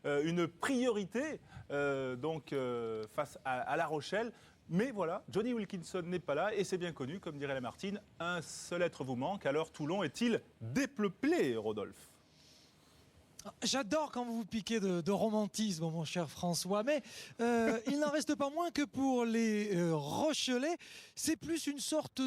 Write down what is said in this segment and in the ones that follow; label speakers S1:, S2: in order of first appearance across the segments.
S1: une priorité face à La Rochelle. Mais voilà, Johnny Wilkinson n'est pas là et c'est bien connu, comme dirait Lamartine, un seul être vous manque. Alors Toulon est-il dépeuplé, Rodolphe ?
S2: J'adore quand vous vous piquez de romantisme, mon cher François, mais il n'en reste pas moins que pour les Rochelais, c'est plus une sorte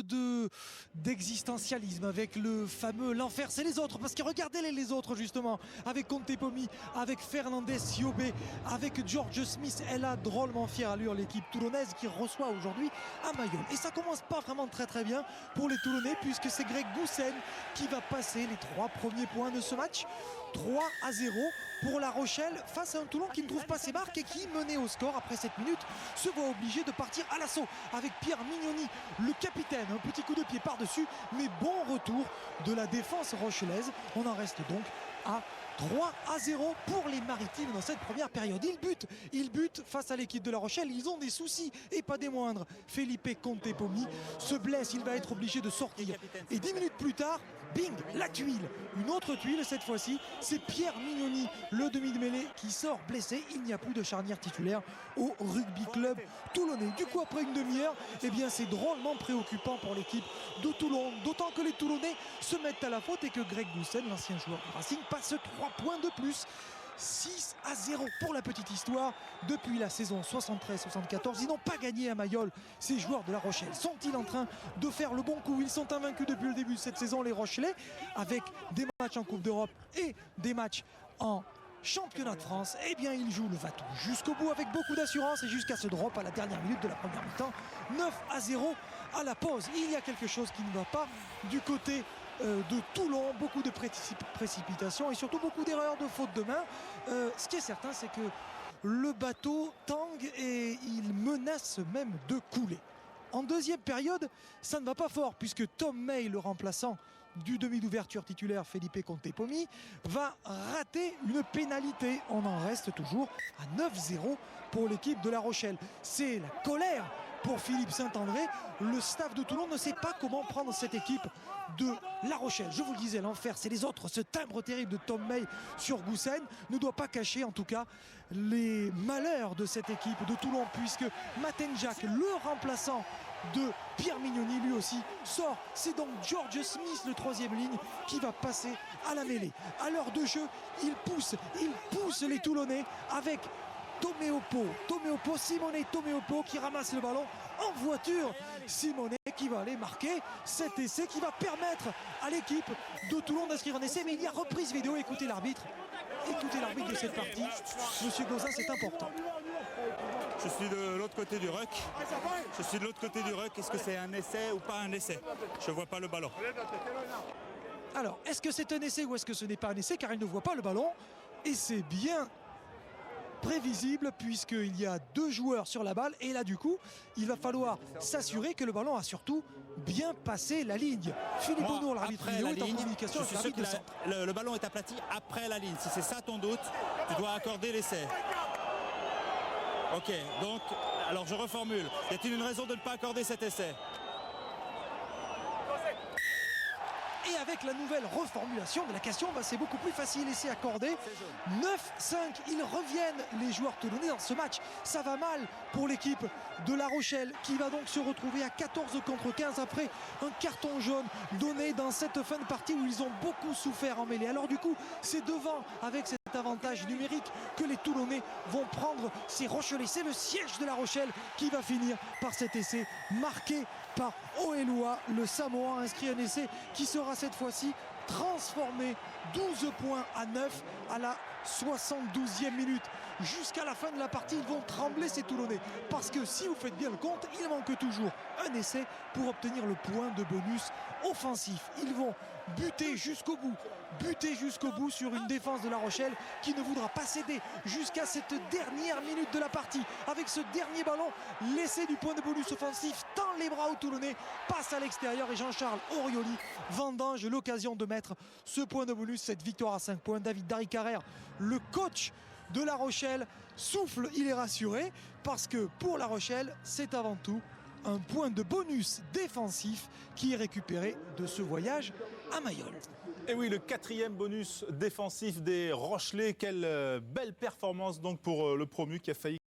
S2: d'existentialisme avec le fameux l'enfer, c'est les autres, parce que regardez les autres justement, avec Conte Pomi, avec Fernandez Siobé, avec George Smith, elle a drôlement fière allure l'équipe toulonnaise qui reçoit aujourd'hui à Mayol. Et ça commence pas vraiment très bien pour les Toulonnais puisque c'est Greg Goussen qui va passer les 3 premiers points de ce match. 3-0 pour La Rochelle face à un Toulon qui ne trouve pas ses marques et qui, mené au score après 7 minutes, se voit obligé de partir à l'assaut avec Pierre Mignoni, le capitaine. Un petit coup de pied par-dessus, mais bon retour de la défense rochelaise. On en reste donc à 3-0 pour les Maritimes dans cette première période. Ils butent face à l'équipe de La Rochelle. Ils ont des soucis et pas des moindres. Felipe Conte Pomi se blesse. Il va être obligé de sortir. Et 10 minutes plus tard, bing, la tuile. Une autre tuile cette fois-ci. C'est Pierre Mignoni, le demi de mêlée, qui sort blessé. Il n'y a plus de charnière titulaire au rugby club toulonnais. Du coup, après une demi-heure, eh bien, c'est drôlement préoccupant pour l'équipe de Toulon. D'autant que les Toulonnais se mettent à la faute et que Greg Goussen, l'ancien joueur du Racing, passe 3 points de plus. 6-0 pour la petite histoire. Depuis la saison 73-74, ils n'ont pas gagné à Mayol. Ces joueurs de La Rochelle sont-ils en train de faire le bon coup? Ils sont invaincus depuis le début de cette saison, les Rochelais, avec des matchs en Coupe d'Europe et des matchs en championnat de France. Eh bien, ils jouent le va-tout jusqu'au bout avec beaucoup d'assurance et jusqu'à ce drop à la dernière minute de la première mi-temps. 9-0 à la pause. Il y a quelque chose qui ne va pas du côté de Toulon, beaucoup de précipitations et surtout beaucoup d'erreurs, de fautes de main. Ce qui est certain, c'est que le bateau tangue et il menace même de couler. En deuxième période, ça ne va pas fort puisque Tom May, le remplaçant du demi d'ouverture titulaire Felipe Conte Pomi, va rater une pénalité. On en reste toujours à 9-0 pour l'équipe de La Rochelle. C'est la colère pour Philippe Saint-André. Le staff de Toulon ne sait pas comment prendre cette équipe de La Rochelle. Je vous le disais, l'enfer, c'est les autres. Ce timbre terrible de Tom May sur Goussen ne doit pas cacher en tout cas les malheurs de cette équipe de Toulon, puisque Matenjak, le remplaçant de Pierre Mignoni, lui aussi sort. C'est donc George Smith, le 3e ligne, qui va passer à la mêlée. À l'heure de jeu, il pousse les Toulonnais avec Simone Tomeopo qui ramasse le ballon en voiture. Simone qui va aller marquer cet essai qui va permettre à l'équipe de Toulon d'inscrire un essai. Mais il y a reprise vidéo. Écoutez l'arbitre de cette partie. Monsieur Gauzin, c'est important.
S3: Je suis de l'autre côté du ruck. Est-ce que c'est un essai ou pas un essai? Je ne vois pas le ballon.
S2: Alors, est-ce que c'est un essai ou est-ce que ce n'est pas un essai? Car il ne voit pas le ballon. Et c'est bien prévisible puisqu'il y a 2 joueurs sur la balle et là du coup il va falloir s'assurer que le ballon a surtout bien passé la ligne. Philippe Aunour, l'arbitre vidéo, est en communication avec l'arbitre de centre.
S3: Le ballon est aplati après la ligne. Si c'est ça ton doute, tu dois accorder l'essai. Ok, donc alors je reformule. Y a-t-il une raison de ne pas accorder cet essai?
S2: Et avec la nouvelle reformulation de la question, c'est beaucoup plus facile. Essai accordé. 9-5, ils reviennent, les joueurs toulonnais, dans ce match. Ça va mal pour l'équipe de La Rochelle qui va donc se retrouver à 14 contre 15 après un carton jaune donné dans cette fin de partie où ils ont beaucoup souffert en mêlée. Alors du coup, c'est devant, avec cet avantage numérique, que les Toulonnais vont prendre ces Rochelais. C'est le siège de La Rochelle qui va finir par cet essai marqué par Oelua, le Samoan, inscrit un essai qui sera cette fois-ci transformé. 12 points à 9 à la 72e minute. Jusqu'à la fin de la partie, ils vont trembler ces Toulonnais. Parce que si vous faites bien le compte, il manque toujours un essai pour obtenir le point de bonus offensif. Ils vont buter jusqu'au bout sur une défense de La Rochelle qui ne voudra pas céder jusqu'à cette dernière minute de la partie. Avec ce dernier ballon, l'essai du point de bonus offensif tend les bras aux Toulonnais, passe à l'extérieur et Jean-Charles Orioli vendange l'occasion de mettre ce point de bonus, cette victoire à 5 points. David Darry-Carrère, le coach de La Rochelle, souffle, il est rassuré parce que pour La Rochelle, c'est avant tout un point de bonus défensif qui est récupéré de ce voyage à Mayol.
S1: Et oui, le 4e bonus défensif des Rochelais. Quelle belle performance donc pour le promu qui a failli